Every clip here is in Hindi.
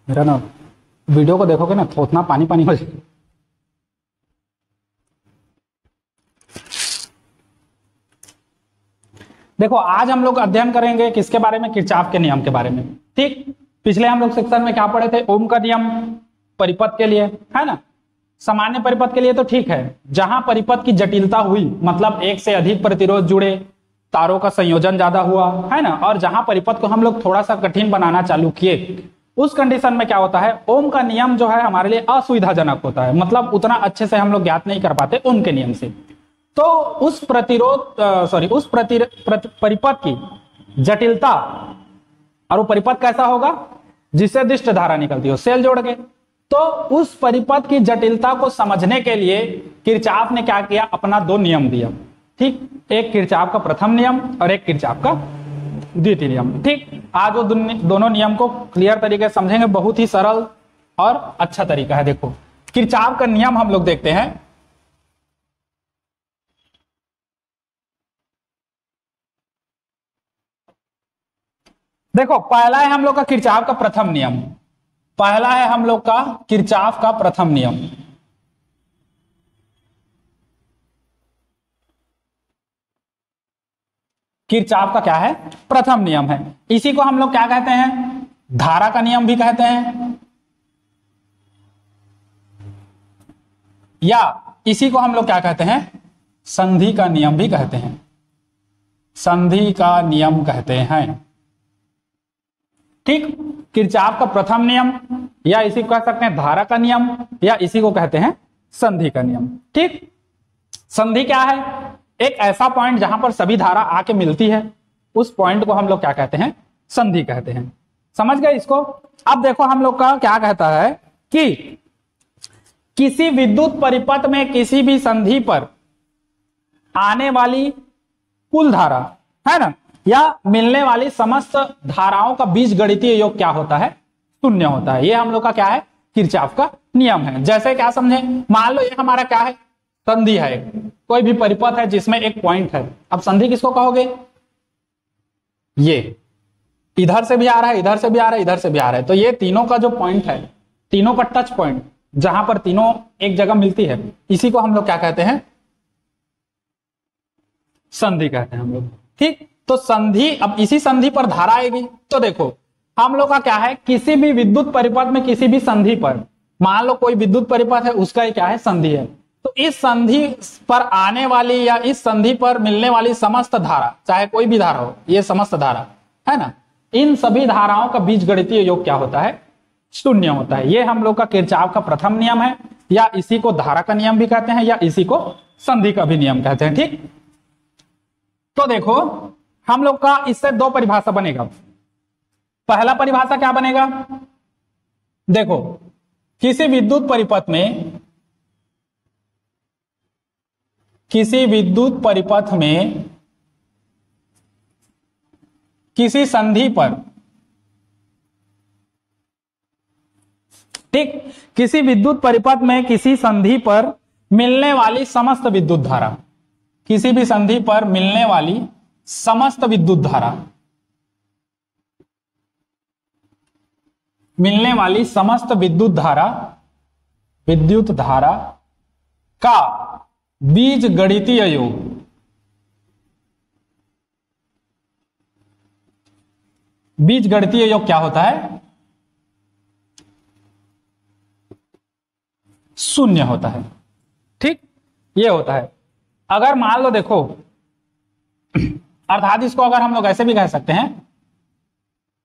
मेरा ना वीडियो को देखोगे ना तो उतना पानी पानी हो जाएगा। देखो आज हम लोग अध्ययन करेंगे किसके बारे में, किरचॉफ के नियम के बारे में। ठीक, पिछले हम लोग सेक्शन में क्या पढ़े थे, ओम का नियम परिपथ के लिए, है ना। सामान्य परिपथ के लिए तो ठीक है, जहां परिपथ की जटिलता हुई, मतलब एक से अधिक प्रतिरोध जुड़े, तारों का संयोजन ज्यादा हुआ, है ना, और जहां परिपथ को हम लोग थोड़ा सा कठिन बनाना चालू किए, उस कंडीशन में क्या होता है, ओम का नियम जो है हमारे लिए असुविधाजनक होता है, मतलब उतना अच्छे से हम लोग ज्ञात नहीं कर पाते ओम के नियम से। तो उस परिपथ की जटिलता, और वो परिपथ कैसा होगा, जिससे दिष्ट धारा निकलती हो सेल जोड़ के, तो उस परिपथ की जटिलता को समझने के लिए किरचॉफ ने क्या किया, अपना दो नियम दिया। ठीक, एक किरचॉफ का प्रथम नियम और एक किरचॉफ का द्वितीय नियम। ठीक, आज वो दोनों नियम को क्लियर तरीके से समझेंगे, बहुत ही सरल और अच्छा तरीका है। देखो किरचॉफ का नियम हम लोग देखते हैं। देखो पहला है हम लोग का किरचॉफ का प्रथम नियम, पहला है हम लोग का किरचॉफ का प्रथम नियम। किरचॉफ का क्या है, प्रथम नियम है। इसी को हम लोग क्या कहते हैं, धारा का नियम भी कहते हैं, या इसी को हम लोग क्या कहते हैं, संधि का नियम भी कहते हैं, संधि का नियम कहते हैं। ठीक, किरचॉफ का प्रथम नियम, या इसी को कह सकते हैं धारा का नियम, या इसी को कहते हैं संधि का नियम। ठीक, संधि क्या है, एक ऐसा पॉइंट जहां पर सभी धारा आके मिलती है, उस पॉइंट को हम लोग क्या कहते हैं, संधि कहते हैं। समझ गए इसको। अब देखो हम लोग का क्या कहता है कि किसी विद्युत परिपथ में किसी भी संधि पर आने वाली कुल धारा, है ना, या मिलने वाली समस्त धाराओं का बीजगणितीय योग क्या होता है, शून्य होता है। ये हम लोग का क्या है, किरचॉफ का नियम है। जैसे क्या समझे, मान लो ये हमारा क्या है, संधि है, कोई भी परिपथ है जिसमें एक पॉइंट है। अब संधि किसको कहोगे, ये इधर से भी आ रहा है, इधर से भी आ रहा है, इधर से भी आ रहा है, तो ये तीनों का जो पॉइंट है, तीनों का टच पॉइंट, जहां पर तीनों एक जगह मिलती है, इसी को हम लोग क्या कहते हैं, संधि कहते हैं हम लोग। ठीक, तो संधि, अब इसी संधि पर धारा आएगी। तो देखो हम लोग का क्या है, किसी भी विद्युत परिपथ में किसी भी संधि पर, मान लो कोई विद्युत परिपथ है, उसका ही क्या है, संधि है। तो इस संधि पर आने वाली या इस संधि पर मिलने वाली समस्त धारा, चाहे कोई भी धारा हो, ये समस्त धारा है ना, इन सभी धाराओं का बीजगणितीय योग क्या होता है, शून्य होता है। ये हम लोग का किरचॉफ का प्रथम नियम है, या इसी को धारा का नियम भी कहते हैं, या इसी को संधि का भी नियम कहते हैं। ठीक, तो देखो हम लोग का इससे दो परिभाषा बनेगा। पहला परिभाषा क्या बनेगा, देखो किसी विद्युत परिपथ में, किसी विद्युत परिपथ में किसी संधि पर, ठीक, किसी विद्युत परिपथ में किसी संधि पर मिलने वाली समस्त विद्युत धारा, किसी भी संधि पर मिलने वाली समस्त विद्युत धारा, मिलने वाली समस्त विद्युत धारा का बीजगणितीय योग, बीजगणितीय योग क्या होता है, शून्य होता है। ठीक, ये होता है। अगर मान लो देखो, अर्थात इसको अगर हम लोग ऐसे भी कह सकते हैं,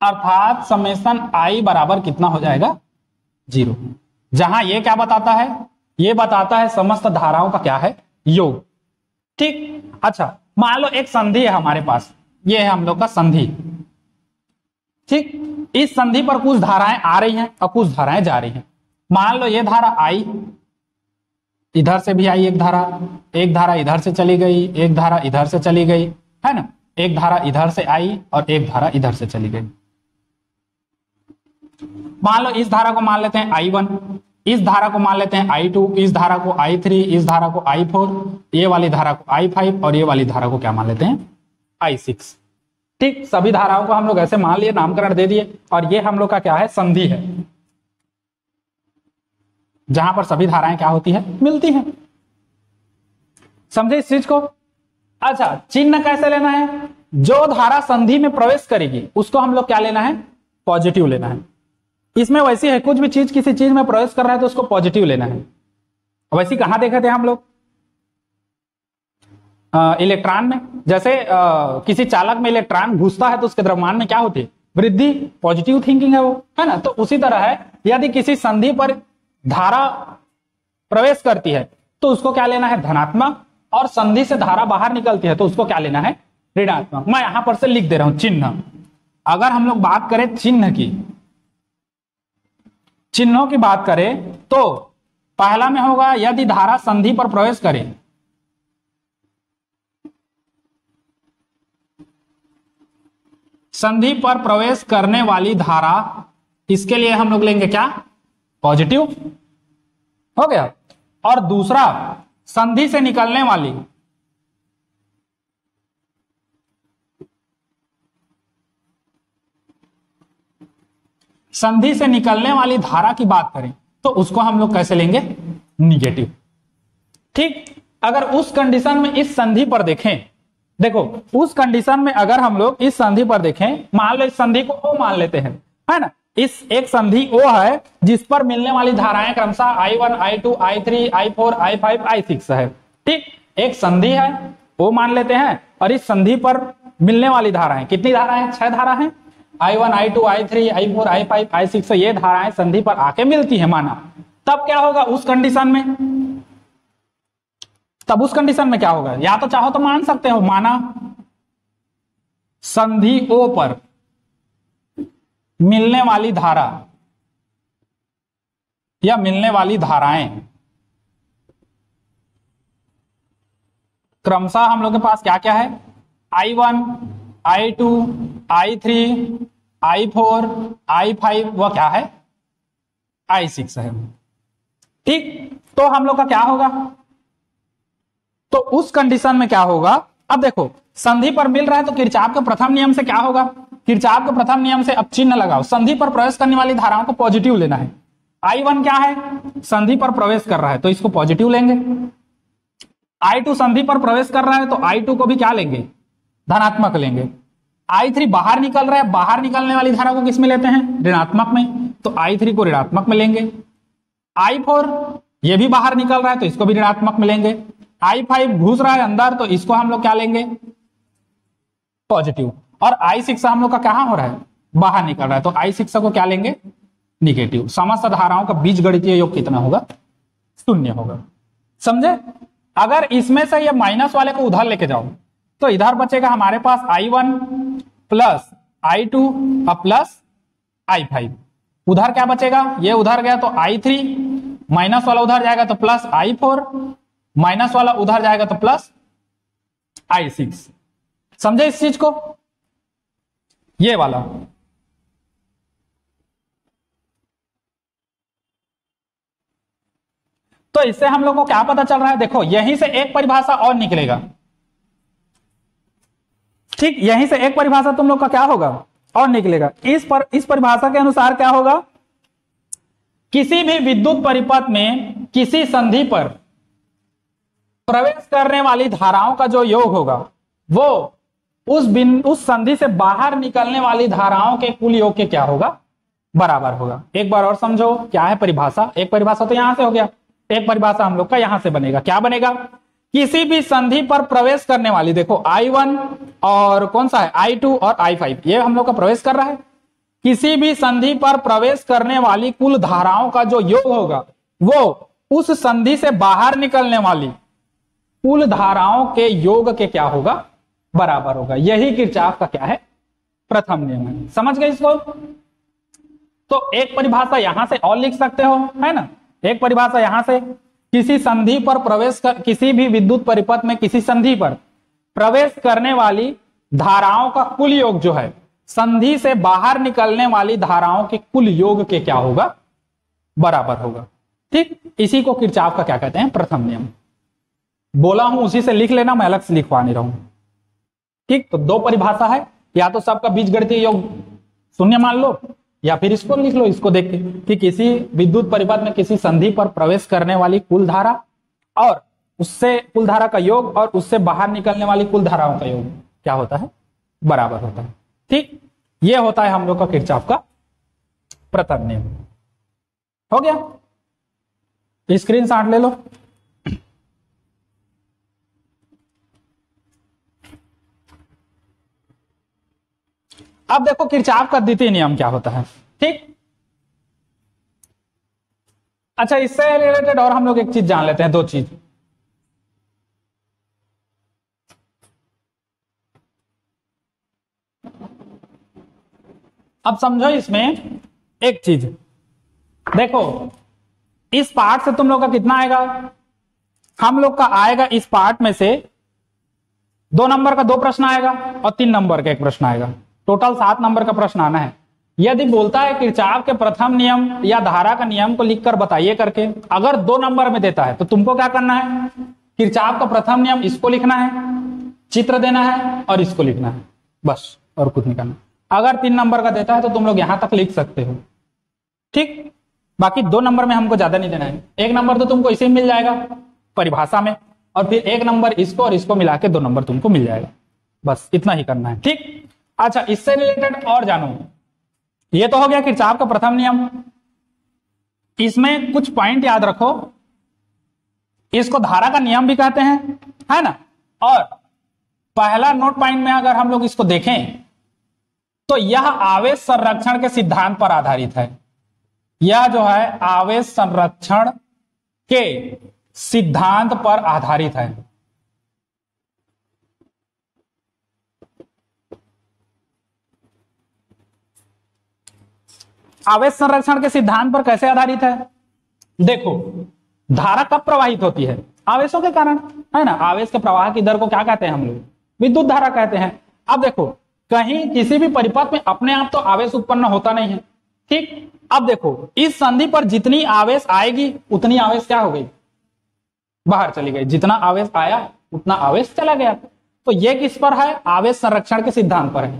अर्थात समेशन आई बराबर कितना हो जाएगा, 0। जहां ये क्या बताता है, ये बताता है समस्त धाराओं का क्या है, योग। ठीक, अच्छा मान लो एक संधि है हमारे पास, ये है हम लोग का संधि। ठीक, इस संधि पर कुछ धाराएं आ रही हैं और कुछ धाराएं जा रही हैं। मान लो ये धारा आई, इधर से भी आई एक धारा इधर से चली गई, एक धारा इधर से चली गई, है ना, एक धारा इधर से आई और एक धारा इधर से चली गई। मान लो इस धारा को मान लेते हैं I1, इस धारा को मान लेते हैं I2, इस धारा को I3, इस धारा को I4, ये वाली धारा को I5 और ये वाली धारा को क्या मान लेते हैं, I6। ठीक, सभी धाराओं को हम लोग ऐसे मान लिए, नामकरण दे दिए, और ये हम लोग का क्या है, संधि है। जहां पर सभी धाराएं क्या होती है, मिलती हैं। समझे इस चीज को। अच्छा, चिन्ह कैसे लेना है, जो धारा संधि में प्रवेश करेगी उसको हम लोग क्या लेना है, पॉजिटिव लेना है। इसमें वैसी है, कुछ भी चीज किसी चीज में प्रवेश कर रहा है तो उसको पॉजिटिव लेना है। वैसे कहां देखे थे हम लोग, इलेक्ट्रॉन में। जैसे किसी चालक में इलेक्ट्रॉन घुसता है तो उसके द्रव्यमान में क्या होती है, वृद्धि, पॉजिटिव थिंकिंग है वो, है ना। तो उसी तरह है, यदि किसी संधि पर धारा प्रवेश करती है तो उसको क्या लेना है, धनात्मक, और संधि से धारा बाहर निकलती है तो उसको क्या लेना है, ऋणात्मक। मैं यहां पर से लिख दे रहा हूं चिन्ह। अगर हम लोग बात करें चिन्ह की, चिन्हों की बात करें तो पहला में होगा यदि धारा संधि पर प्रवेश करे, संधि पर प्रवेश करने वाली धारा, इसके लिए हम लोग लेंगे क्या, पॉजिटिव, हो गया। और दूसरा संधि से निकलने वाली, संधि से निकलने वाली धारा की बात करें तो उसको हम लोग कैसे लेंगे, निगेटिव। ठीक, अगर उस कंडीशन में इस संधि पर देखें, देखो उस कंडीशन में अगर हम लोग इस संधि पर देखें, मान लो इस संधि को O मान लेते हैं, है ना। इस एक संधि O है जिस पर मिलने वाली धाराएं क्रमशः I1, I2, I3, I4, I5, I6 है। ठीक, एक संधि है O मान लेते हैं, और इस संधि पर मिलने वाली धाराएं कितनी धाराएं, 6 धारा हैं, I1, I2, I3, I4, I5, I6, ये धाराएं संधि पर आके मिलती है माना। तब क्या होगा उस कंडीशन में, तब उस कंडीशन में क्या होगा, या तो चाहो तो मान सकते हो, माना संधि O पर मिलने वाली धारा या मिलने वाली धाराएं क्रमशः हम लोग के पास क्या क्या है, I1, I2, I3, I4, I5, वह क्या है, I6 है। ठीक, तो हम लोग का क्या होगा, तो उस कंडीशन में क्या होगा, अब देखो संधि पर मिल रहा है तो किरचॉफ के प्रथम नियम से क्या होगा, किरचॉफ के प्रथम नियम से अब चिन्ह लगाओ, संधि पर प्रवेश करने वाली धाराओं को पॉजिटिव लेना है। I1 क्या है, संधि पर प्रवेश कर रहा है तो इसको पॉजिटिव लेंगे। I2 संधि पर प्रवेश कर रहा है तो I2 को भी क्या लेंगे, धनात्मक लेंगे। I3 बाहर निकल रहा है, बाहर निकलने वाली धारा को किस में लेते हैं, ऋणात्मक में, तो I3 को ऋणात्मक में लेंगे। I4 ये भी बाहर निकल रहा है तो इसको भी ऋणात्मक में लेंगे। I5 घुस रहा है अंदर तो इसको हम लोग क्या लेंगे, पॉजिटिव। और I6 हम लोग का कहां हो रहा है, बाहर निकल रहा है तो I6 को क्या लेंगे, निगेटिव। समस्त धाराओं का बीजगणितीय योग कितना होगा, 0 होगा। समझे। अगर इसमें से ये माइनस वाले को उधर लेके जाओ तो इधर बचेगा हमारे पास I1 plus I2 plus I5। उधर क्या बचेगा, ये उधर गया तो I3, माइनस वाला उधर जाएगा तो प्लस I4, माइनस वाला उधर जाएगा तो प्लस I6। समझे इस चीज को, ये वाला। तो इससे हम लोग को क्या पता चल रहा है, देखो यहीं से एक परिभाषा और निकलेगा। ठीक, यहीं से एक परिभाषा तुम लोग का क्या होगा, और निकलेगा। इस परिभाषा के अनुसार क्या होगा, किसी भी विद्युत परिपथ में किसी संधि पर प्रवेश करने वाली धाराओं का जो योग होगा वो उस संधि से बाहर निकलने वाली धाराओं के कुल योग के क्या होगा, बराबर होगा। एक बार और समझो क्या है परिभाषा। एक परिभाषा तो यहां से हो गया, एक परिभाषा हम लोग का यहां से बनेगा। क्या बनेगा, किसी भी संधि पर प्रवेश करने वाली, देखो I1 और कौन सा है I2 और I5, ये हम लोग का प्रवेश कर रहा है। किसी भी संधि पर प्रवेश करने वाली कुल धाराओं का जो योग होगा वो उस संधि से बाहर निकलने वाली कुल धाराओं के योग के क्या होगा, बराबर होगा। यही किरचॉफ का क्या है, प्रथम नियम है। समझ गए इसको। तो एक परिभाषा यहां से और लिख सकते हो, है ना। एक परिभाषा यहां से, किसी संधि पर प्रवेश कर, किसी भी विद्युत परिपथ में किसी संधि पर प्रवेश करने वाली धाराओं का कुल योग जो है संधि से बाहर निकलने वाली धाराओं के कुल योग के क्या होगा, बराबर होगा। ठीक, इसी को किरचॉफ का क्या कहते हैं, प्रथम नियम। बोला हूं उसी से लिख लेना, मैं अलग से लिखवा नहीं रहा हूं। ठीक, तो 2 परिभाषा है, या तो सबका बीजगणितीय योग 0 मान लो, या फिर इसको लिख लो, इसको देख के कि किसी विद्युत परिपथ में किसी संधि पर प्रवेश करने वाली कुल धारा और उससे कुल धारा का योग और उससे बाहर निकलने वाली कुल धाराओं का योग क्या होता है, बराबर होता है। ठीक, ये होता है हम लोग का किरचॉफ का प्रथम नियम। हो गया, स्क्रीनशॉट ले लो। अब देखो किरचॉफ का द्वितीय नियम क्या होता है। ठीक, अच्छा, इससे रिलेटेड और हम लोग एक चीज जान लेते हैं, दो चीज। अब समझो इसमें एक चीज, देखो इस पार्ट से तुम लोग का कितना आएगा, हम लोग का आएगा इस पार्ट में से 2 नंबर का 2 प्रश्न आएगा और 3 नंबर का 1 प्रश्न आएगा, टोटल 7 नंबर का प्रश्न आना है। यदि बोलता है किरचॉफ के प्रथम नियम या धारा का नियम को लिखकर बताइए करके, अगर 2 नंबर में देता है तो तुमको क्या करना है, किरचॉफ का प्रथम नियम इसको लिखना है, चित्र देना है और इसको लिखना है, बस, और कुछ नहीं करना। अगर 3 नंबर का देता है तो तुम लोग यहां तक लिख सकते हो। ठीक, बाकी 2 नंबर में हमको ज्यादा नहीं देना है। 1 नंबर तो तुमको इसे मिल जाएगा परिभाषा में, और फिर 1 नंबर इसको और इसको मिला के 2 नंबर तुमको मिल जाएगा, बस इतना ही करना है। ठीक, अच्छा, इससे रिलेटेड और जानो, ये तो हो गया किरचॉफ का प्रथम नियम। इसमें कुछ पॉइंट याद रखो, इसको धारा का नियम भी कहते हैं, है ना। और पहला नोट पॉइंट में अगर हम लोग इसको देखें तो यह आवेश संरक्षण के सिद्धांत पर आधारित है। यह जो है आवेश संरक्षण के सिद्धांत पर आधारित है। आवेश संरक्षण के सिद्धांत पर कैसे आधारित है, देखो धारा कब प्रवाहित होती है, आवेशों के कारण, है ना। आवेश के प्रवाह की दर को क्या कहते हैं हम लोग, विद्युत धारा कहते हैं। अब देखो कहीं किसी भी परिपथ में अपने आप तो आवेश उत्पन्न होता नहीं है। ठीक, अब देखो इस संधि पर जितनी आवेश आएगी उतनी आवेश क्या हो गई, बाहर चली गई, जितना आवेश आया उतना आवेश चला गया। तो ये किस पर है, आवेश संरक्षण के सिद्धांत पर है।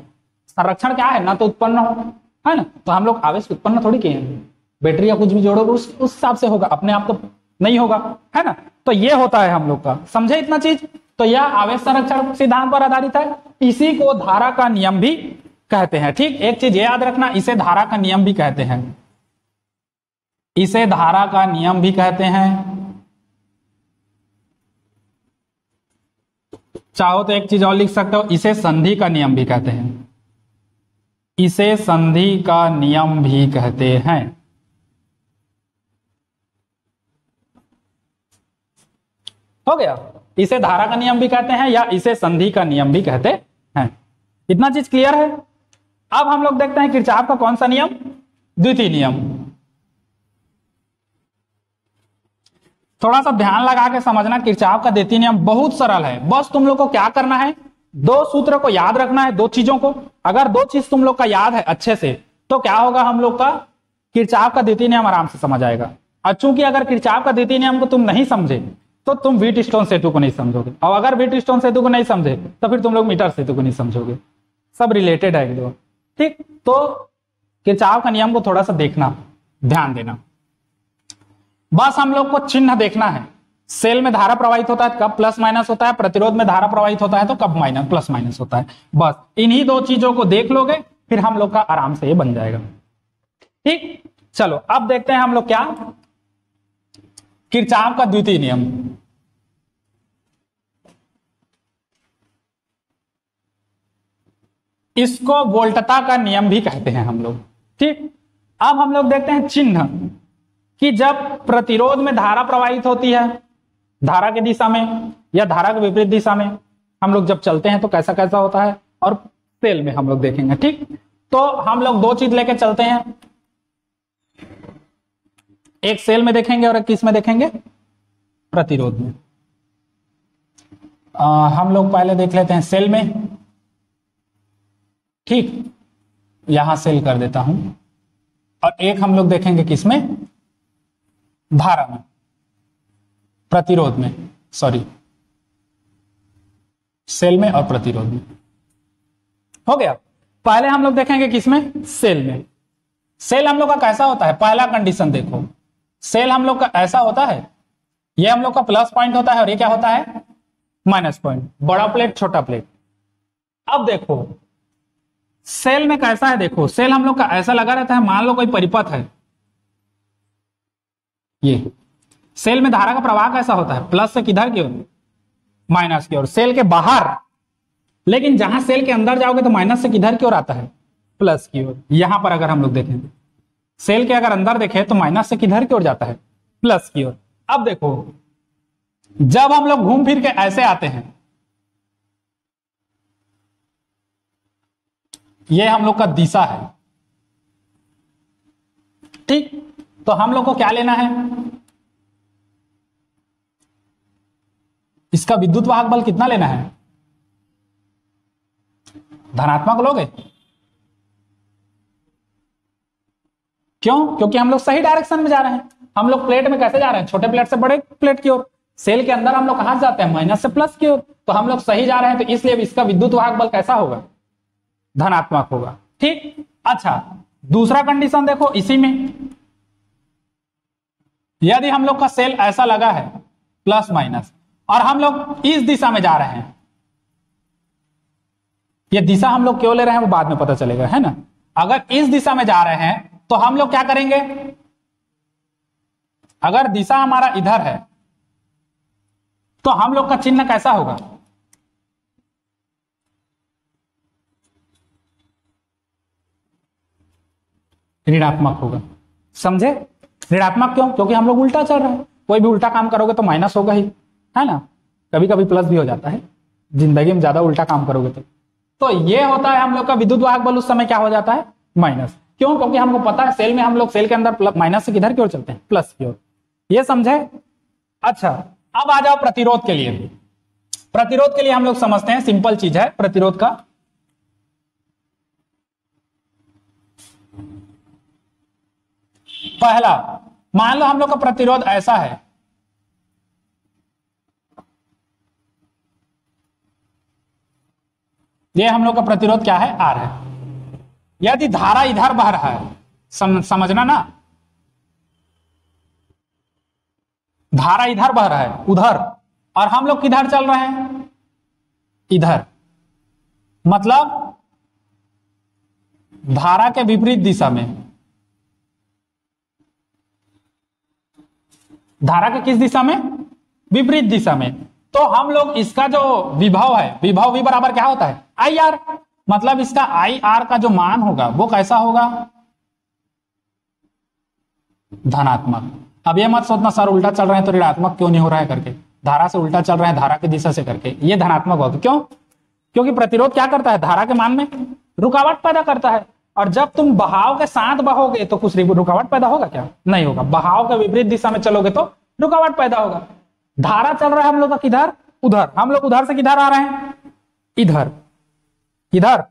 संरक्षण क्या है, ना तो उत्पन्न हो, है ना, तो हम लोग आवेश उत्पन्न थोड़ी किए हैं, बैटरी या कुछ भी जोड़ोगे उस हिसाब से होगा, अपने आप तो नहीं होगा, है ना। तो ये होता है हम लोग का, समझे इतना चीज। तो यह आवेश संरक्षण सिद्धांत पर आधारित है, इसी को धारा का नियम भी कहते हैं। ठीक, एक चीज याद रखना, इसे धारा का नियम भी कहते हैं, इसे धारा का नियम भी कहते हैं। चाहो तो एक चीज और लिख सकते हो, इसे संधि का नियम भी कहते हैं, इसे संधि का नियम भी कहते हैं। हो गया, इसे धारा का नियम भी कहते हैं या इसे संधि का नियम भी कहते हैं। इतना चीज क्लियर है। अब हम लोग देखते हैं किरचॉफ का कौन सा नियम, द्वितीय नियम। थोड़ा सा ध्यान लगा के समझना, किरचॉफ का द्वितीय नियम बहुत सरल है। बस तुम लोग को क्या करना है, 2 सूत्र को याद रखना है, 2 चीजों को। अगर 2 चीज तुम लोग का याद है अच्छे से तो क्या होगा, हम लोग का किरचॉफ का द्वितीय नियम आराम से समझ आएगा। और चूंकि अगर किरचॉफ का द्वितीय नियम को तुम नहीं समझे तो तुम व्हीटस्टोन सेतु को नहीं समझोगे, और अगर व्हीटस्टोन सेतु को नहीं समझे तो फिर तुम लोग मीटर सेतु को नहीं समझोगे, सब रिलेटेड है एकदम। ठीक, तो किरचॉफ का नियम को थोड़ा सा देखना, ध्यान देना। बस हम लोग को चिन्ह देखना है, सेल में धारा प्रवाहित होता है कब प्लस माइनस होता है, प्रतिरोध में धारा प्रवाहित होता है तो कब माइनस प्लस माइनस होता है। बस इन्हीं 2 चीजों को देख लोगे फिर हम लोग का आराम से ये बन जाएगा। ठीक, चलो अब देखते हैं हम लोग क्या, किरचॉफ का द्वितीय नियम। इसको वोल्टता का नियम भी कहते हैं हम लोग। ठीक, अब हम लोग देखते हैं चिन्ह, कि जब प्रतिरोध में धारा प्रवाहित होती है, धारा की दिशा में या धारा के विपरीत दिशा में हम लोग जब चलते हैं तो कैसा कैसा होता है, और सेल में हम लोग देखेंगे। ठीक, तो हम लोग 2 चीज लेके चलते हैं, एक सेल में देखेंगे और एक किस में देखेंगे, प्रतिरोध में। हम लोग पहले देख लेते हैं सेल में। ठीक, यहां सेल कर देता हूं, और एक हम लोग देखेंगे किसमें, धारा में, प्रतिरोध में, सॉरी सेल में और प्रतिरोध में। हो गया, पहले हम लोग देखेंगे किसमें, सेल में। सेल हम लोग का कैसा होता है, पहला कंडीशन देखो, सेल हम लोग का ऐसा होता है, ये हम लोग का प्लस पॉइंट होता है और ये क्या होता है, माइनस पॉइंट, बड़ा प्लेट छोटा प्लेट। अब देखो सेल में कैसा है, देखो सेल हम लोग का ऐसा लगा रहता है, मान लो कोई परिपथ है, ये सेल में धारा का प्रवाह कैसा होता है, प्लस से किधर की ओर, माइनस की ओर, सेल के बाहर। लेकिन जहां सेल के अंदर जाओगे तो माइनस से किधर की ओर आता है, प्लस की ओर। यहां पर अगर हम लोग देखें, सेल के अगर अंदर देखें तो माइनस से किधर की ओर जाता है, प्लस की ओर। अब देखो जब हम लोग घूम फिर के ऐसे आते हैं, ये हम लोग का दिशा है, ठीक, तो हम लोग को क्या लेना है, इसका विद्युत वाहक बल कितना लेना है, धनात्मक लोगे, क्यों, क्योंकि हम लोग सही डायरेक्शन में जा रहे हैं। हम लोग प्लेट में कैसे जा रहे हैं, छोटे प्लेट से बड़े प्लेट की ओर। सेल के अंदर हम लोग कहां जाते हैं, माइनस से प्लस की ओर, तो हम लोग सही जा रहे हैं, तो इसलिए इसका विद्युत वाहक बल कैसा होगा, धनात्मक होगा, ठीक। अच्छा दूसरा कंडीशन देखो, इसी में यदि हम लोग का सेल ऐसा लगा है प्लस माइनस, और हम लोग इस दिशा में जा रहे हैं, ये दिशा हम लोग क्यों ले रहे हैं वो बाद में पता चलेगा, है ना। अगर इस दिशा में जा रहे हैं तो हम लोग क्या करेंगे, अगर दिशा हमारा इधर है तो हम लोग का चिन्ह कैसा होगा, ऋणात्मक होगा, समझे। ऋणात्मक क्यों, क्योंकि हम लोग उल्टा चल रहे हैं, कोई भी उल्टा काम करोगे तो माइनस होगा ही, है ना, कभी कभी प्लस भी हो जाता है जिंदगी में, ज्यादा उल्टा काम करोगे तो ये होता है हम लोग का विद्युत वाहक बल, उस समय क्या हो जाता है, माइनस। क्यों, क्योंकि हमको पता है सेल में हम लोग सेल के अंदर माइनस से किधर की ओर चलते हैं, प्लस की ओर, ये समझे। अच्छा अब आ जाओ प्रतिरोध के लिए। प्रतिरोध के लिए हम लोग समझते हैं, सिंपल चीज है प्रतिरोध का। पहला मान लो हम लोग का प्रतिरोध ऐसा है, ये हम लोग का प्रतिरोध क्या है, आर है। यदि धारा इधर बह रहा है, समझना ना, धारा इधर बह रहा है उधर, और हम लोग किधर चल रहे हैं, इधर, मतलब धारा के विपरीत दिशा में। धारा के किस दिशा में, विपरीत दिशा में। तो हम लोग इसका जो विभव है, विभव भी बराबर क्या होता है, आई आर, मतलब इसका आई आर का जो मान होगा वो कैसा होगा, धनात्मक। अब ये मत सोचना सर उल्टा चल रहे हैं तो ऋणात्मक क्यों नहीं हो रहा है करके, धारा से उल्टा चल रहे हैं, धारा की दिशा से करके, ये धनात्मक होगा। क्यों, क्योंकि प्रतिरोध क्या करता है, धारा के मान में रुकावट पैदा करता है, और जब तुम बहाव के साथ बहोगे तो कुछ रुकावट पैदा होगा क्या, नहीं होगा। बहाव के विपरीत दिशा में चलोगे तो रुकावट पैदा होगा। धारा चल रहा है हम लोग का किधर, उधर, हम लोग उधर से किधर आ रहे हैं, इधर, इधर,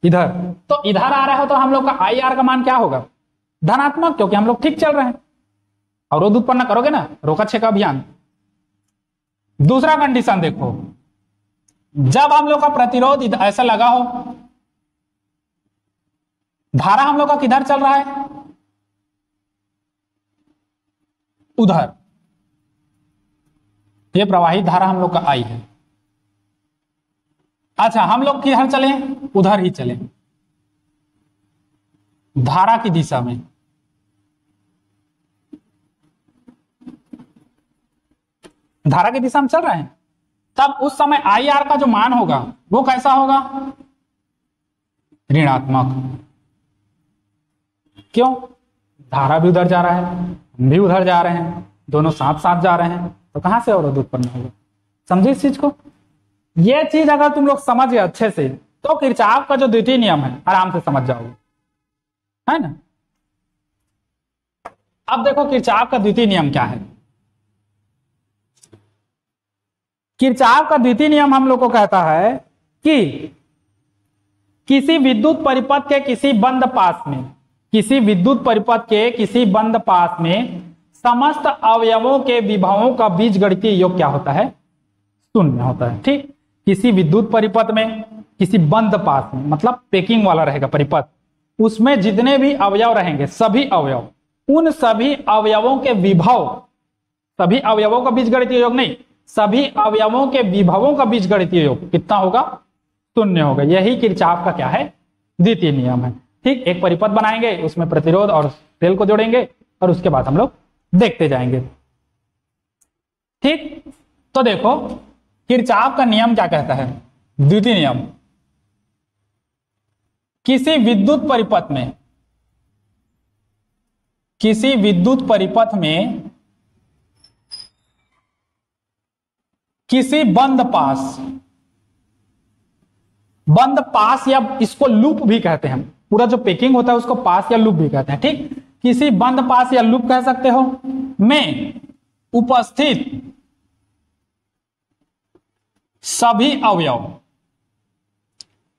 इधर, तो इधर आ रहा हो तो हम लोग का आई आर का मान क्या होगा, धनात्मक, क्योंकि हम लोग ठीक चल रहे हैं। अवरोध उत्पन्न करोगे ना, रोका छेका अभियान। दूसरा कंडीशन देखो, जब हम लोग का प्रतिरोध ऐसा लगा हो, धारा हम लोग का किधर चल रहा है, उधर, ये प्रवाहित धारा हम लोग का आई है। अच्छा हम लोग किधर चले, उधर ही चले, धारा की दिशा में। धारा की दिशा में चल रहे हैं, तब उस समय आई आर का जो मान होगा वो कैसा होगा, ऋणात्मक। क्यों, धारा भी उधर जा रहा है, हम भी उधर जा रहे हैं, दोनों साथ साथ जा रहे हैं, तो कहां से अवरोध उत्पन्न होगा। समझे इस चीज को। ये चीज अगर तुम लोग समझ गए अच्छे से तो किरचॉफ का जो द्वितीय नियम है आराम से समझ जाओगे, है ना। अब देखो किरचॉफ का द्वितीय नियम क्या है। किरचॉफ का द्वितीय नियम हम लोग को कहता है कि किसी विद्युत परिपथ के किसी बंद पास में, किसी विद्युत परिपथ के किसी बंद पास में समस्त अवयवों के विभवों का बीजगणितीय योग क्या होता है, शून्य होता है। ठीक, किसी विद्युत परिपथ में किसी बंद पास में, मतलब पैकिंग वाला रहेगा परिपथ, उसमें जितने भी अवयव रहेंगे, सभी अवयव, उन सभी अवयवों के विभव, सभी अवयवों का बीजगणितीय योग नहीं, सभी अवयवों के विभवों का बीजगणितीय योग कितना होगा? 0 होगा। यही किरचॉफ का क्या है? द्वितीय नियम है। ठीक, एक परिपथ बनाएंगे, उसमें प्रतिरोध और सेल को जोड़ेंगे और उसके बाद हम लोग देखते जाएंगे। ठीक, तो देखो किरचॉफ का नियम क्या कहता है? द्वितीय नियम, किसी विद्युत परिपथ में, किसी विद्युत परिपथ में किसी बंद पास, बंद पास या इसको लूप भी कहते हैं, पूरा जो पैकिंग होता है उसको पास या लूप भी कहते हैं। ठीक, किसी बंद पास या लूप कह सकते हो में उपस्थित सभी अवयव,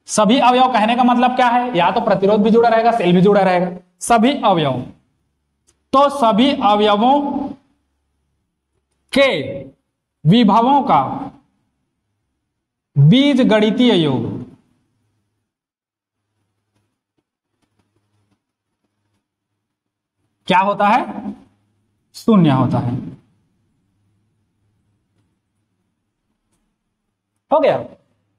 सभी अवयव कहने का मतलब क्या है? या तो प्रतिरोध भी जुड़ा रहेगा, सेल भी जुड़ा रहेगा, सभी अवयव, तो सभी अवयवों के विभवों का बीजगणितीय योग क्या होता है? 0 होता है। हो गया।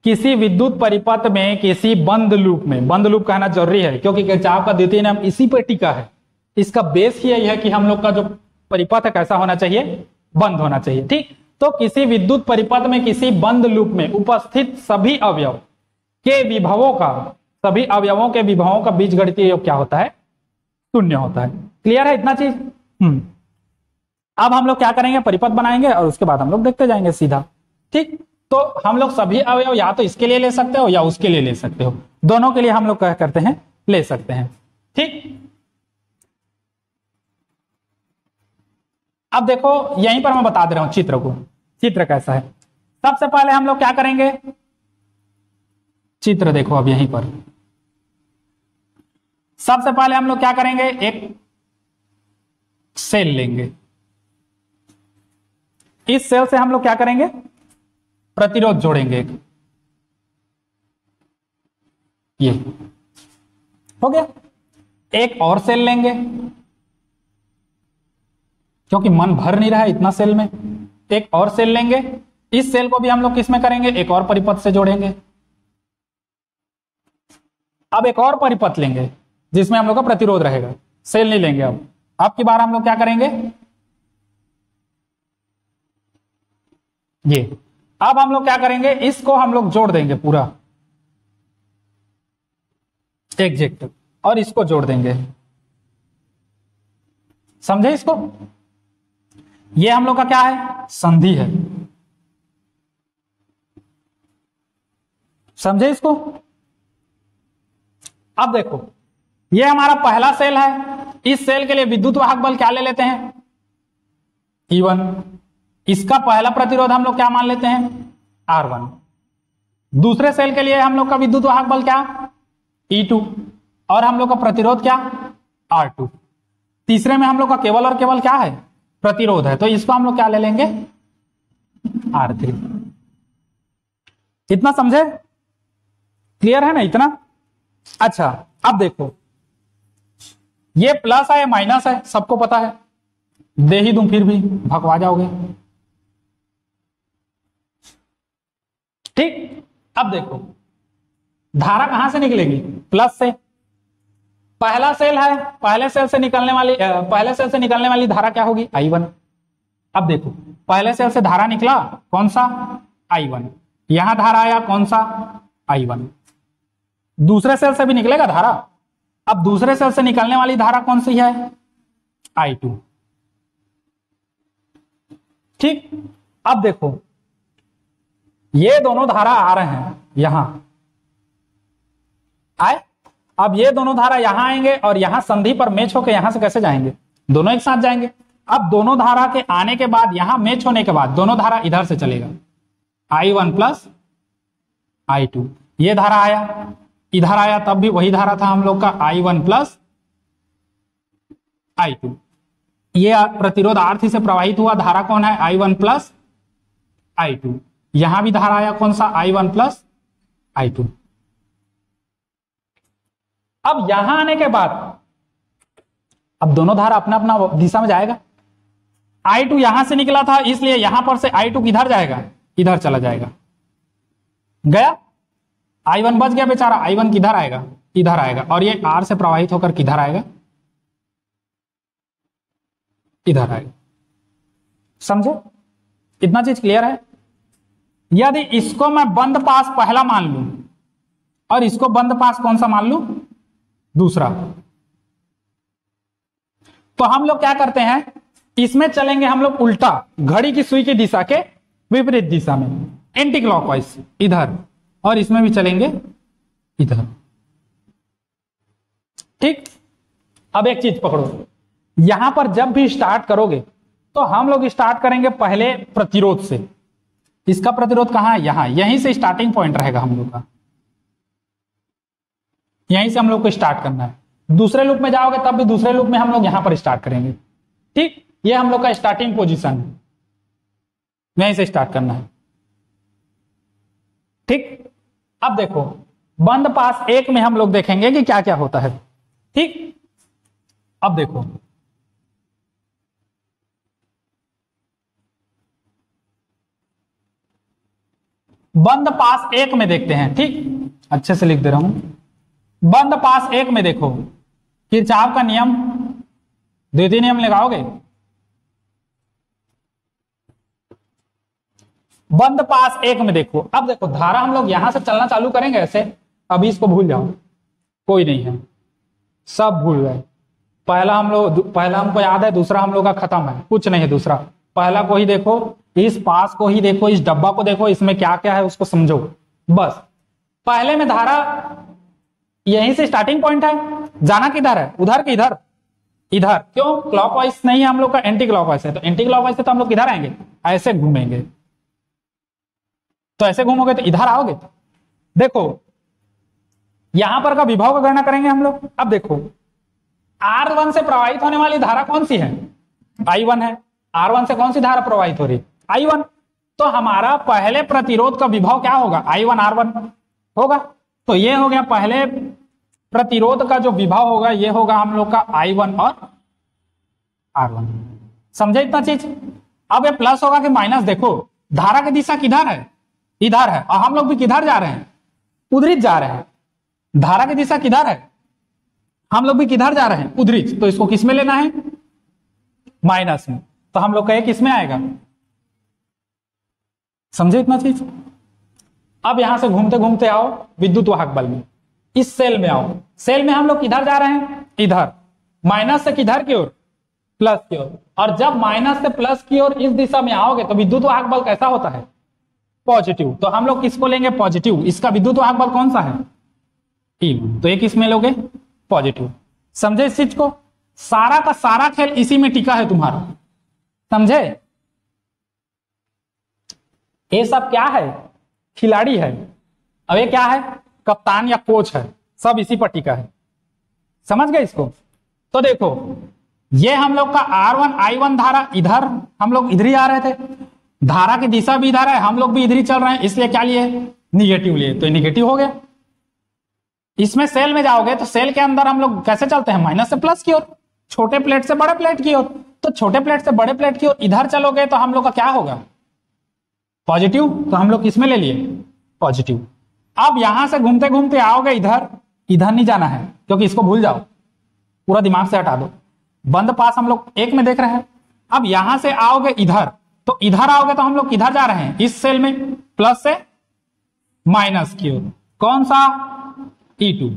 किसी विद्युत परिपथ में किसी बंद लूप में, बंद लूप कहना जरूरी है क्योंकि किरचॉफ का द्वितीय नियम इसी पर टिका है। इसका बेस ही यही है कि हम लोग का जो परिपथ है कैसा होना चाहिए? बंद होना चाहिए। ठीक, तो किसी विद्युत परिपथ में किसी बंद लूप में उपस्थित सभी अवयव के विभवों का, सभी अवयवों के विभवों का बीजगणितीय योग क्या होता है? 0 होता है। क्लियर है इतना चीज? अब हम लोग क्या करेंगे? परिपथ बनाएंगे और उसके बाद हम लोग देखते जाएंगे सीधा। ठीक, तो हम लोग सभी अवयव या तो इसके लिए ले सकते हो या उसके लिए ले सकते हो, दोनों के लिए हम लोग क्या करते हैं? ले सकते हैं। ठीक, अब देखो यहीं पर मैं बता दे रहा हूं चित्र को, चित्र कैसा है। सबसे पहले हम लोग क्या करेंगे? चित्र देखो अब यहीं पर, सबसे पहले हम लोग क्या करेंगे? एक सेल लेंगे, इस सेल से हम लोग क्या करेंगे? प्रतिरोध जोड़ेंगे। ये हो गया। एक और सेल लेंगे क्योंकि मन भर नहीं रहा है इतना सेल में, एक और सेल लेंगे, इस सेल को भी हम लोग किसमें करेंगे? एक और परिपथ से जोड़ेंगे। अब एक और परिपथ लेंगे जिसमें हम लोग का प्रतिरोध रहेगा, सेल नहीं लेंगे। अब की बार हम लोग क्या करेंगे? ये अब हम लोग क्या करेंगे? इसको हम लोग जोड़ देंगे पूरा एग्जैक्ट, और इसको जोड़ देंगे। समझे इसको? ये हम लोग का क्या है? संधि है। समझे इसको? अब देखो ये हमारा पहला सेल है, इस सेल के लिए विद्युत वाहक बल क्या ले लेते हैं? E1। इसका पहला प्रतिरोध हम लोग क्या मान लेते हैं? R1। दूसरे सेल के लिए हम लोग का विद्युत वाहक बल क्या? E2। और हम लोग का प्रतिरोध क्या? R2। तीसरे में हम लोग का केवल और केवल क्या है? प्रतिरोध है, तो इसको हम लोग क्या ले लेंगे? R3। इतना समझे? क्लियर है ना इतना? अच्छा, अब देखो ये प्लस है माइनस है, सबको पता है, दे ही दूं फिर भी भगवा जाओगे। ठीक, अब देखो धारा कहां से निकलेगी? प्लस से। पहला सेल है, पहले सेल से निकलने वाली धारा क्या होगी? I1। अब देखो पहले सेल से धारा निकला कौन सा? I1। यहां धारा आया कौन सा? I1। दूसरे सेल से भी निकलेगा धारा। अब दूसरे सेल से निकलने वाली धारा कौन सी है? I2। ठीक, अब देखो ये दोनों धारा आ रहे हैं यहां आए, अब ये दोनों धारा यहां आएंगे और यहां संधि पर मैच होकर यहां से कैसे जाएंगे? दोनों एक साथ जाएंगे। अब दोनों धारा के आने के बाद, यहां मैच होने के बाद दोनों धारा इधर से चलेगा, I1 प्लस I2। ये धारा आया, इधर आया, तब भी वही धारा था हम लोग का I1 प्लस I2। ये प्रतिरोध R3 से प्रवाहित हुआ धारा कौन है? I1 plus I2। यहां भी धारा आया कौन सा? I1 plus I2। अब यहां आने के बाद अब दोनों धारा अपना अपना दिशा में जाएगा। I2 यहां से निकला था, इसलिए यहां पर से I2 किधर जाएगा, इधर चला जाएगा, गया। I1 बच गया बेचारा, I1 किधर आएगा, इधर आएगा, और ये R से प्रवाहित होकर किधर आएगा, इधर आएगा। समझे? इतना चीज क्लियर है? यदि इसको मैं बंद पास पहला मान लूं और इसको बंद पास कौन सा मान लूं, दूसरा, तो हम लोग क्या करते हैं, इसमें चलेंगे हम लोग उल्टा, घड़ी की सुई की दिशा के विपरीत दिशा में, एंटी क्लॉकवाइज इधर, और इसमें भी चलेंगे इधर। ठीक। अब एक चीज पकड़ो, यहां पर जब भी स्टार्ट करोगे तो हम लोग स्टार्ट करेंगे पहले प्रतिरोध से। इसका प्रतिरोध कहां है, यहां, यहीं से स्टार्टिंग पॉइंट रहेगा हम लोग का, यहीं से हम लोग को स्टार्ट करना है। दूसरे लूप में जाओगे तब भी दूसरे लूप में हम लोग यहां पर स्टार्ट करेंगे। ठीक, ये हम लोग का स्टार्टिंग पोजीशन है, यहीं से स्टार्ट करना है। ठीक। अब देखो बंद पास एक में हम लोग देखेंगे कि क्या क्या होता है। ठीक। अब देखो बंद पास एक में देखते हैं। ठीक, अच्छे से लिख दे रहा हूं। बंद पास एक में देखो, किरचॉफ का नियम, द्वितीय नियम लगाओगे। बंद पास एक में देखो, अब देखो धारा हम लोग यहां से चलना चालू करेंगे ऐसे। अभी इसको भूल जाओ, कोई नहीं है, सब भूल गए। पहला हमको याद है, दूसरा हम लोग का खत्म है, कुछ नहीं है दूसरा। पहला को ही देखो, इस पास को ही देखो, इस डब्बा को देखो, इसमें क्या क्या है उसको समझो बस। पहले में धारा यहीं से स्टार्टिंग पॉइंट है, जाना किधर है, उधर कि इधर, इधर। क्यों, क्लॉकवाइज नहीं है हम लोग का, एंटी क्लॉकवाइज है। तो एंटी क्लॉकवाइज से तो हम लोग किधर आएंगे, ऐसे घूमेंगे। तो ऐसे घूमोगे तो इधर आओगे। देखो यहां पर का विभव का गणना करेंगे हम लोग। अब देखो R1 से प्रवाहित होने वाली धारा कौन सी है, I1 है। R1 से कौन सी धारा प्रवाहित हो रही, I1। तो हमारा पहले प्रतिरोध का विभव क्या होगा, I1 R1 होगा। तो ये हो गया पहले प्रतिरोध का जो विभव होगा, ये होगा हम लोग का I1 और R1। समझे इतना चीज? अब ये प्लस होगा कि माइनस। देखो धारा की दिशा किधर है, इधर है, और हम लोग भी किधर जा रहे हैं, उधरित जा रहे हैं। धारा की दिशा किधर है, हम लोग भी किधर जा रहे हैं, उधरित। तो इसको किस में लेना है, माइनस में। तो हम लोग का किस में आएगा, समझे इतना चीज? अब यहां से घूमते घूमते आओ विद्युत वाहक बल में, इस सेल में आओ। सेल में हम लोग किधर जा रहे हैं, इधर। माइनस से किधर की ओर, प्लस की ओर। और जब माइनस से प्लस की ओर इस दिशा में आओगे तो विद्युत वाहक बल कैसा होता है, पॉजिटिव। तो हम लोग किसको लेंगे, पॉजिटिव। इसका विद्युत वाहक बल कौन सा है, E1। तो एक इसमें लोगे पॉजिटिव। समझे इस चीज को? सारा का सारा खेल इसी में टिका है तुम्हारा, समझे? ये सब क्या है, खिलाड़ी है। अब ये क्या है, कप्तान या कोच है, सब इसी पर टिका है। समझ गए इसको? तो देखो ये हम लोग का R1 I1 धारा, इधर हम लोग इधर ही आ रहे थे, धारा की दिशा भी इधर है, हम लोग भी इधर ही चल रहे हैं, इसलिए क्या लिए, निगेटिव लिए। तो निगेटिव हो गया। इसमें सेल में जाओगे तो सेल के अंदर हम लोग कैसे चलते हैं, माइनस से प्लस की ओर, छोटे प्लेट से बड़े प्लेट की ओर। तो छोटे प्लेट से बड़े प्लेट की ओर इधर चलोगे तो हम लोग का क्या होगा, पॉजिटिव। तो हम लोग किसमें ले लिए, पॉजिटिव। अब यहां से घूमते घूमते आओगे इधर, इधर नहीं जाना है क्योंकि इसको भूल जाओ, पूरा दिमाग से हटा दो। बंद पास हम लोग एक में देख रहे हैं। अब यहां से आओगे इधर, तो इधर आओगे तो हम लोग किधर जा रहे हैं, इस सेल में, प्लस से माइनस की ओर। कौन सा, E2।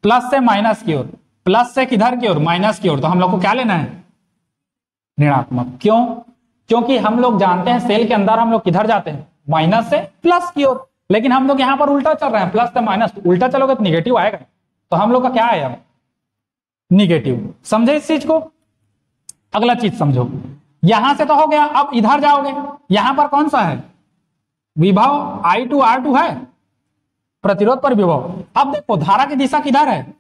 प्लस से माइनस की ओर, प्लस से किधर की ओर, माइनस की ओर। तो हम लोग को क्या लेना है, ऋणात्मक। क्यों, क्योंकि हम लोग जानते हैं सेल के अंदर हम लोग किधर जाते हैं, माइनस से प्लस की ओर। लेकिन हम लोग यहां पर उल्टा चल रहे हैं, प्लस से माइनस। उल्टा चलोगे तो निगेटिव आएगा। तो हम लोग का क्या है अब, निगेटिव। समझे इस चीज को? अगला चीज समझो, यहां से तो हो गया। अब इधर जाओगे, यहां पर कौन सा है, विभव I2 R2 है, प्रतिरोध पर विभव। अब देखो धारा की दिशा किधर है,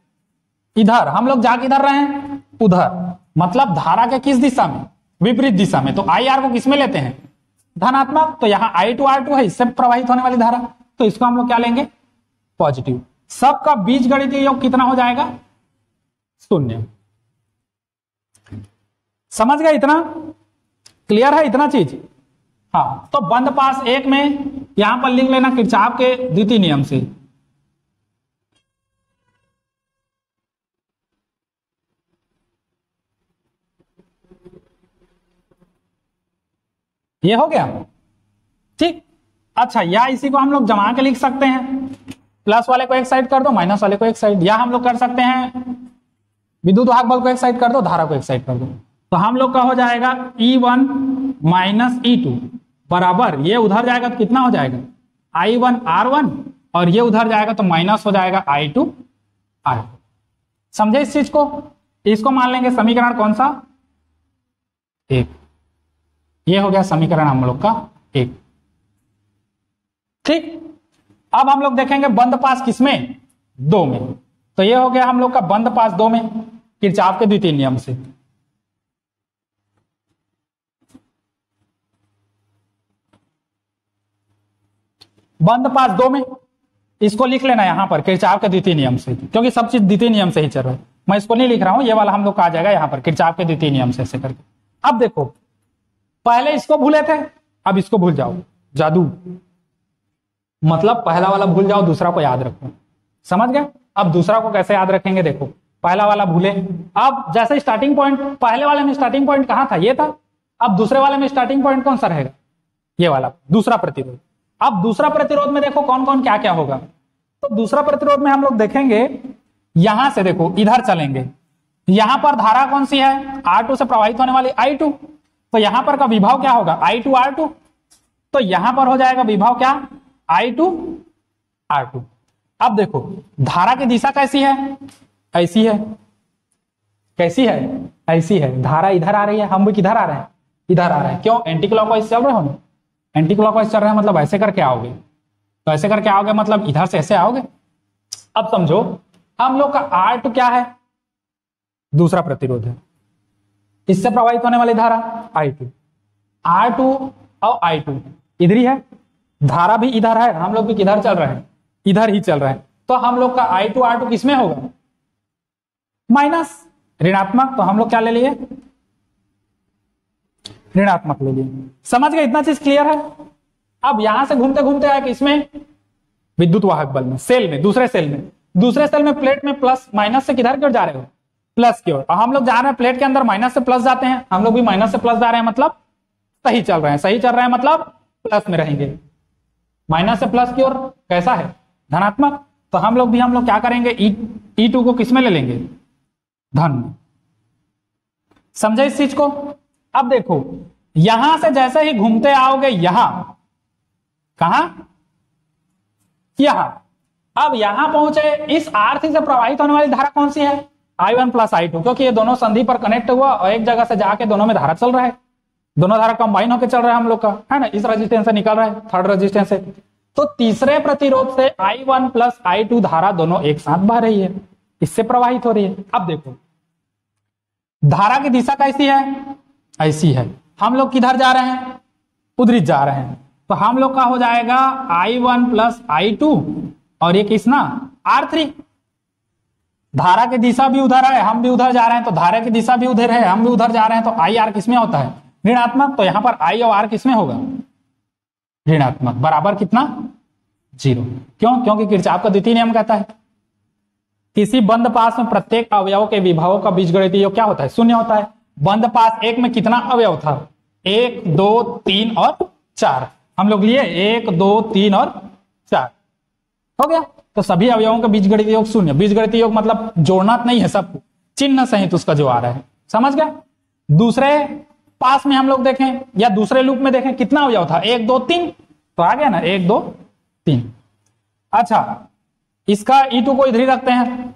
इधर। हम लोग जा किधर रहे हैं, उधर। मतलब धारा के किस दिशा में, विपरीत दिशा में। तो IR को किसमें लेते हैं, धनात्मक। तो यहाँ I2 R2 है, इससे प्रवाहित होने वाली धारा, तो इसको हम लोग क्या लेंगे, पॉजिटिव। सबका बीजगणितीय योग कितना हो जाएगा? 0। समझ गए? इतना क्लियर है? इतना चीज? हाँ, तो बंद पास एक में यहां पर लिख लेना किरचॉफ के द्वितीय नियम से। ये हो गया, ठीक। अच्छा, या इसी को हम लोग जमा के लिख सकते हैं, प्लस वाले को एक साइड कर दो, माइनस वाले को एक साइड, या हम लोग कर सकते हैं विद्युत वाहक बल को एक साइड कर दो, धारा को एक साइड कर दो। तो हम लोग का हो जाएगा E1 माइनस E2 बराबर, ये उधर जाएगा तो कितना हो जाएगा? I1 R1, और ये उधर जाएगा तो माइनस हो जाएगा I2 R2। समझे इस चीज को? इसको मान लेंगे समीकरण कौन सा? 1। ये हो गया समीकरण हम लोग का 1, ठीक। अब हम लोग देखेंगे बंद पास किसमें? 2 में। तो ये हो गया हम लोग का बंद पास 2 में किरचॉफ के द्वितीय नियम से। बंद पास 2 में इसको लिख लेना यहां पर किरचॉफ के द्वितीय नियम से, क्योंकि सब चीज द्वितीय नियम से ही चल रहा है। मैं इसको नहीं लिख रहा हूं, ये वाला हम लोग का आ जाएगा यहां पर किरचॉफ के द्वितीय नियम से ऐसे करके। अब देखो, पहले इसको भूले थे, अब इसको भूल जाओ। जादू मतलब पहला वाला भूल जाओ, दूसरा को याद रखो। समझ गए? अब दूसरा को कैसे याद रखेंगे? देखो, पहला वाला भूले, अब जैसे स्टार्टिंग पॉइंट, पहले वाले में स्टार्टिंग पॉइंट कहां था? ये था। अब दूसरे वाले में स्टार्टिंग पॉइंट कौन सा रहेगा? ये वाला, दूसरा प्रतिरोध। अब दूसरा प्रतिरोध में देखो कौन कौन क्या क्या होगा। तो दूसरा प्रतिरोध में हम लोग देखेंगे, यहां से देखो इधर चलेंगे, यहां पर धारा कौन सी है? R2 से प्रवाहित होने वाली I2। तो यहां पर का विभव क्या होगा? I2 R2। तो यहां पर हो जाएगा विभव क्या? I2 R2। अब देखो धारा की दिशा कैसी है? ऐसी है। कैसी है? ऐसी है। धारा इधर आ रही है, हम भी किधर आ रहे हैं? इधर आ रहे हैं। क्यों? एंटी क्लॉकवाइज चल रहे हो। एंटी क्लॉकवाइज चल रहे हैं मतलब ऐसे करके आओगे, तो ऐसे करके आओगे मतलब इधर से ऐसे आओगे। अब समझो, हम लोग का R2 क्या है? दूसरा प्रतिरोध है, इससे प्रवाहित होने वाली धारा I2। R2 और I2 इधर ही है, धारा भी इधर है, हम लोग भी किधर चल रहे हैं? इधर ही चल रहे हैं। तो हम लोग का I2 R2 किसमें होगा? माइनस, ऋणात्मक। तो हम लोग क्या ले लिए? ऋणात्मक ले लिए। समझ गए? इतना चीज क्लियर है? अब यहां से घूमते घूमते आए किसमें? विद्युत वाहक बल में, सेल में, दूसरे सेल में। दूसरे सेल में प्लेट में प्लस माइनस से किधर की ओर जा रहे हो? प्लस की ओर। और हम लोग जा रहे हैं प्लेट के अंदर, माइनस से प्लस जाते हैं, हम लोग भी माइनस से प्लस जा रहे हैं, मतलब सही चल रहे हैं। सही चल रहे हैं मतलब प्लस में रहेंगे। माइनस से प्लस की ओर कैसा है? धनात्मक। तो हम लोग क्या करेंगे? E2 को किस में ले लेंगे? धन में। समझे इस चीज को? अब देखो, यहां से जैसे ही घूमते आओगे यहां, कहां? यहां। अब यहां पहुंचे, इस R3 से प्रवाहित होने वाली धारा कौन सी है? I1 प्लस I2, क्योंकि ये दोनों संधि पर कनेक्ट हुआ और एक जगह से जाके दोनों में धारा चल रहा है, दोनों धारा कंबाइन होकर चल रहा है हम लोग का, है ना? इस रेजिस्टेंस से निकल रहा है, थर्ड रेजिस्टेंस से। तो तीसरे प्रतिरोध से I1 प्लस I2 धारा दोनों एक साथ बह रही है, इससे प्रवाहित हो रही है। अब देखो, धारा की दिशा कैसी है? ऐसी है। हम लोग किधर जा रहे हैं? उधर जा रहे हैं। तो हम लोग का हो जाएगा I1 प्लस I2, और ये किसना? R3। धारा की दिशा भी उधर है, हम भी उधर जा रहे हैं, तो धारा की दिशा भी उधर है, हम भी उधर जा रहे हैं, तो IR किसमें होता है? ऋणात्मक। तो यहां पर I और R किसमें होगा? ऋणात्मक। बराबर कितना? 0। क्यों? क्योंकि किरचॉफ का द्वितीय नियम कहता है किसी बंद पास में प्रत्येक अवयव के विभवों का बीजगणितीय योग क्या होता है? 0 होता है। बंद पास 1 में कितना अवयव था? 1 2 3 और 4। हम लोग लिए 1 2 3 और 4, हो गया। तो सभी अवयवों का बीजगणितीय योग 0। बीजगणितीय योग मतलब जोड़ना नहीं है, सब चिन्ह सहित उसका जो आ रहा है। समझ गए? दूसरे पास में हम लोग देखें या दूसरे लूप में देखें, कितना अवयव था? 1 2 3, तो आ गया ना 1 2 3। अच्छा, इसका E2 को इधर ही रखते हैं।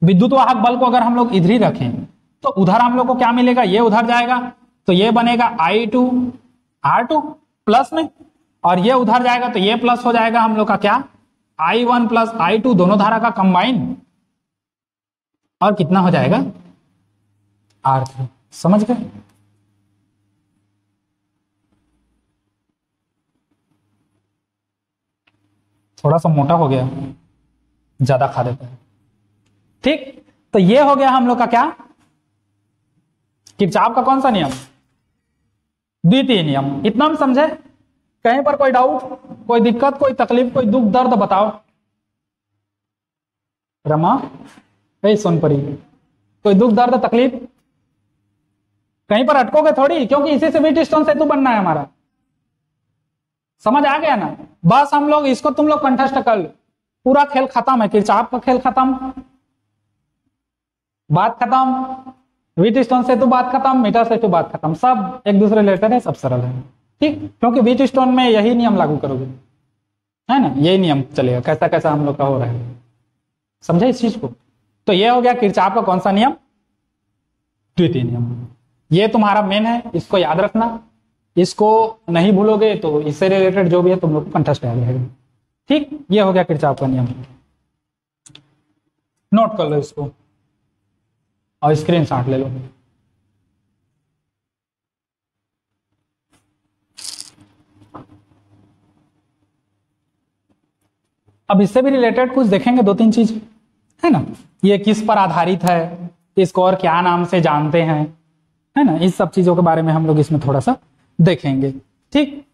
विद्युत वाहक बल को अगर हम लोग इधर ही रखें तो उधर हम लोग को क्या मिलेगा? ये उधर जाएगा, तो ये बनेगा I2 R2 प्लस में, और ये उधर जाएगा तो ये प्लस हो जाएगा हम लोग का क्या? I1 प्लस I2, दोनों धारा का कंबाइन, और कितना हो जाएगा? R3। समझ गए? थोड़ा सा मोटा हो गया, ज्यादा खा देता है। ठीक, तो ये हो गया हम लोग का क्या, किरचॉफ का कौन सा नियम, द्वितीय नियम। इतना हम समझे। कहीं पर कोई डाउट, कोई दिक्कत, कोई तकलीफ, कोई दुख दर्द बताओ। रमा, कहीं सोनपरी, कोई दुख दर्द तकलीफ, कहीं पर अटकोगे थोड़ी, क्योंकि इसी से व्हीटस्टोन सेतु बनना है हमारा। समझ आ गया ना। बस हम लोग इसको तुम लोग कंठस्थ कर लो, पूरा खेल खत्म है, किरचॉफ का खेल खत्म, बात खत्म, व्हीटस्टोन सेतु बात खत्म, मीटर सेतु बात खत्म, सब एक दूसरे रिलेटेड है, सब सरल है। ठीक, क्योंकि व्हीटस्टोन में यही नियम लागू करोगे, है ना, यही नियम चलेगा। कैसा कैसा हम लोग का हो रहा है, समझे इस चीज को। तो ये हो गया किरचॉफ का कौन सा नियम, द्वितीय नियम। ये तुम्हारा मेन है, इसको याद रखना। इसको नहीं भूलोगे तो इससे रिलेटेड जो भी है तुम लोग को कंठस्थ याद रहेगा। ठीक, ये हो गया किरचॉफ का नियम। नोट कर लो इसको और स्क्रीनशॉट ले लो। अब इससे भी रिलेटेड कुछ देखेंगे, दो तीन चीज है ना। ये किस पर आधारित है, इसको और क्या नाम से जानते हैं, है ना, इस सब चीजों के बारे में हम लोग इसमें थोड़ा सा देखेंगे। ठीक,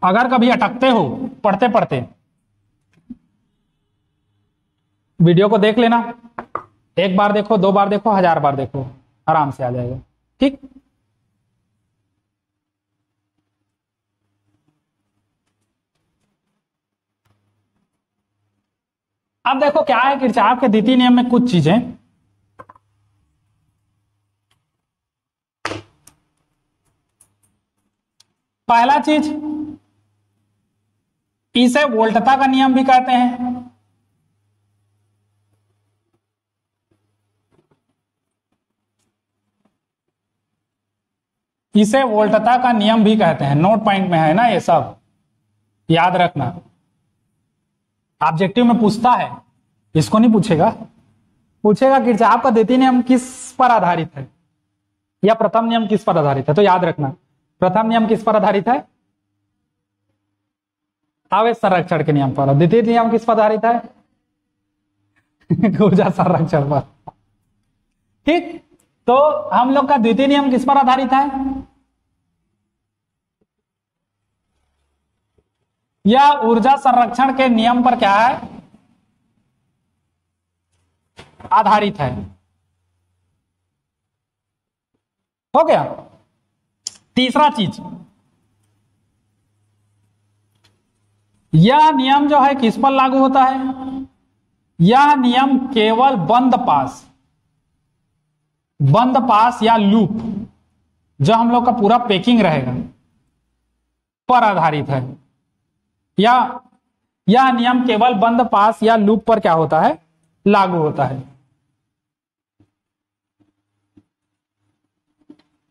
अगर कभी अटकते हो पढ़ते पढ़ते, वीडियो को देख लेना। एक बार देखो, दो बार देखो, 1000 बार देखो, आराम से आ जाएगा। ठीक, अब देखो क्या है किरचॉफ के द्वितीय नियम में कुछ चीजें। पहला चीज, इसे वोल्टता का नियम भी कहते हैं। इसे वोल्टता का नियम भी कहते हैं। नोट पॉइंट में है ना, ये सब याद रखना। ऑब्जेक्टिव में पूछता है, इसको नहीं पूछेगा, पूछेगा किरचॉफ का द्वितीय नियम किस पर आधारित है, या प्रथम नियम किस पर आधारित है। तो याद रखना, प्रथम नियम किस पर आधारित है, आवेश संरक्षण के नियम पर। द्वितीय नियम किस पर आधारित है, ऊर्जा संरक्षण पर। ठीक, तो हम लोग का द्वितीय नियम किस पर आधारित है, या ऊर्जा संरक्षण के नियम पर क्या है, आधारित है। हो गया। तीसरा चीज, यह नियम जो है किस पर लागू होता है, यह नियम केवल बंद पास या लूप, जो हम लोग का पूरा पैकिंग रहेगा, पर आधारित है। या यह नियम केवल बंद पास या लूप पर क्या होता है, लागू होता है।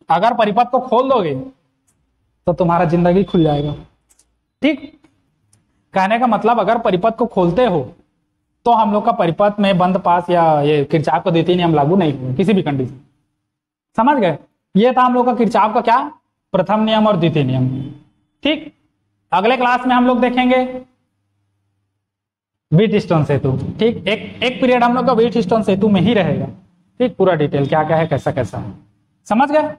अगर परिपथ को खोल दोगे तो तुम्हारा जिंदगी खुल जाएगा। ठीक, कहने का मतलब अगर परिपथ को खोलते हो तो हम लोग का परिपथ में बंद पास या ये किरचॉफ का द्वितीय नियम लागू नहीं होगा किसी भी कंडीशन। समझ गए। ये था हम लोग का किरचॉफ का क्या, प्रथम नियम और द्वितीय नियम। ठीक, अगले क्लास में हम लोग देखेंगे व्हीटस्टोन सेतु। ठीक, एक पीरियड हम लोग का व्हीटस्टोन सेतु में ही रहेगा। ठीक, पूरा डिटेल क्या क्या है, कैसा कैसा है, समझ गए।